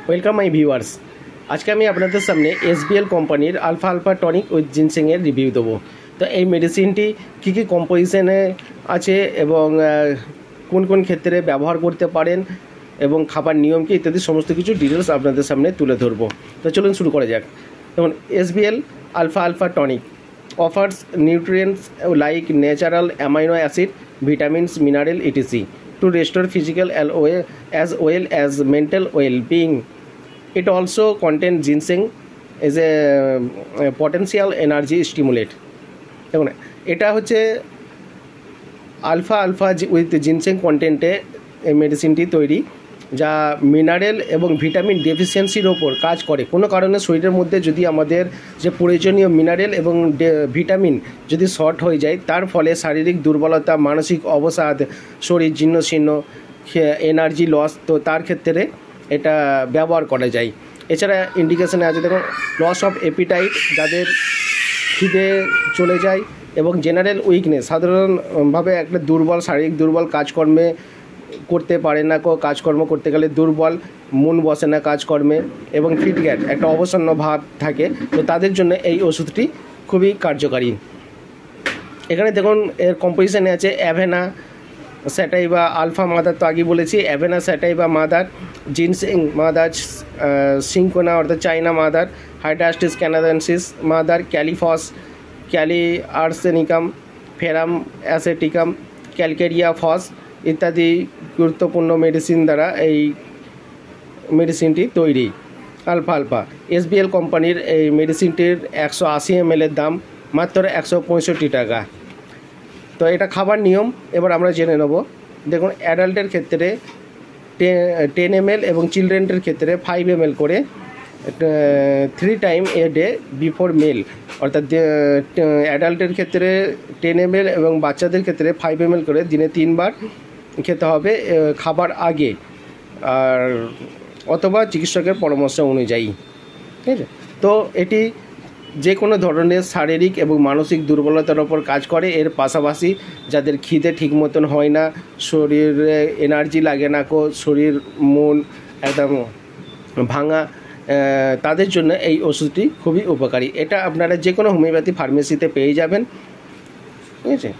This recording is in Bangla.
Welcome my viewers. আজকে আমি আপনাদের সামনে এসবিএল কোম্পানির আলফা আলফা টনিক উইথ জিনসেংয়ের রিভিউ দেবো। তো এই মেডিসিনটি কী কী কম্পোজিশনে আছে এবং কোন কোন ক্ষেত্রে ব্যবহার করতে পারেন এবং খাবার নিয়ম কী ইত্যাদি সমস্ত কিছু ডিটেলস আপনাদের সামনে তুলে ধরবো। তো চলুন শুরু করা যাক। যেমন এসবিএল আলফা alpha tonic offers nutrients like natural amino acid, vitamins, mineral, etc. to restore physical as well as mental well-being. It also contains ginseng as a potential energy stimulate. দেখুন, এটা হচ্ছে আলফা আলফা উইথ জিনসেং কন্টেন্টে এই মেডিসিনটি তৈরি, যা মিনারেল এবং ভিটামিন ডেফিসিয়েন্সির ওপর কাজ করে। কোনো কারণে শরীরের মধ্যে যদি আমাদের যে প্রয়োজনীয় মিনারেল এবং ভিটামিন যদি শর্ট হয়ে যায়, তার ফলে শারীরিক দুর্বলতা, মানসিক অবসাদ, শরীর জীর্ণশীর্ণ, এনার্জি লস, তো তার ক্ষেত্রে এটা ব্যবহার করা যায়। এছাড়া ইন্ডিকেশনে আছে দেখুন, লস অফ অ্যাপিটাইট, যাদের খিদে চলে যায়, এবং জেনারেল উইকনেস, সাধারণভাবে একটা দুর্বল, শারীরিক দুর্বল, কাজকর্মে করতে পারে না, কাজকর্ম করতে গেলে দুর্বল, মন বসে না কাজকর্মে, এবং ফিটগ্যাট, একটা অবসন্ন ভাব থাকে, তো তাদের জন্য এই ওষুধটি খুবই কার্যকারী। এখানে দেখুন এর কম্পোজিশনে আছে অ্যাভেনা স্যাটাইভা আলফা মাদার, তো আগে বলেছি avena sativa mother, ginseng mother, cinchona অর্থাৎ china mother, hydrastis canadensis mother, kali phos, kali arsenicum, ferrum aceticum, calcarea phos ইত্যাদি গুরুত্বপূর্ণ মেডিসিন দ্বারা এই মেডিসিনটি তৈরি। আলফা আলফা এসবিএল কোম্পানির এই মেডিসিনটির 180 ml এর দাম মাত্র 165 টাকা। তো এটা খাবার নিয়ম এবার আমরা জেনে নেব। দেখুন, অ্যাডাল্টের ক্ষেত্রে 10 ml এবং চিলড্রেনের ক্ষেত্রে 5 ml করে 3 টাইম এ ডে বিফোর মিল, অর্থাৎ অ্যাডাল্টের ক্ষেত্রে 10 ml এবং বাচ্চাদের ক্ষেত্রে 5 ml করে দিনে 3 বার খেতে হবে খাবার আগে, আর অথবা চিকিৎসকের পরামর্শ অনুযায়ী। ঠিক আছে, তো এটি যে কোনো ধরনের শারীরিক এবং মানসিক দুর্বলতার ওপর কাজ করে। এর পাশাপাশি যাদের খিদে ঠিক মতন হয় না, শরীরে এনার্জি লাগে না, শরীর মন একদম ভাঙা, তাদের জন্য এই ওষুধটি খুবই উপকারী। এটা আপনারা যে কোনো হোমিওপ্যাথি ফার্মেসিতে পেয়ে যাবেন। ঠিক আছে।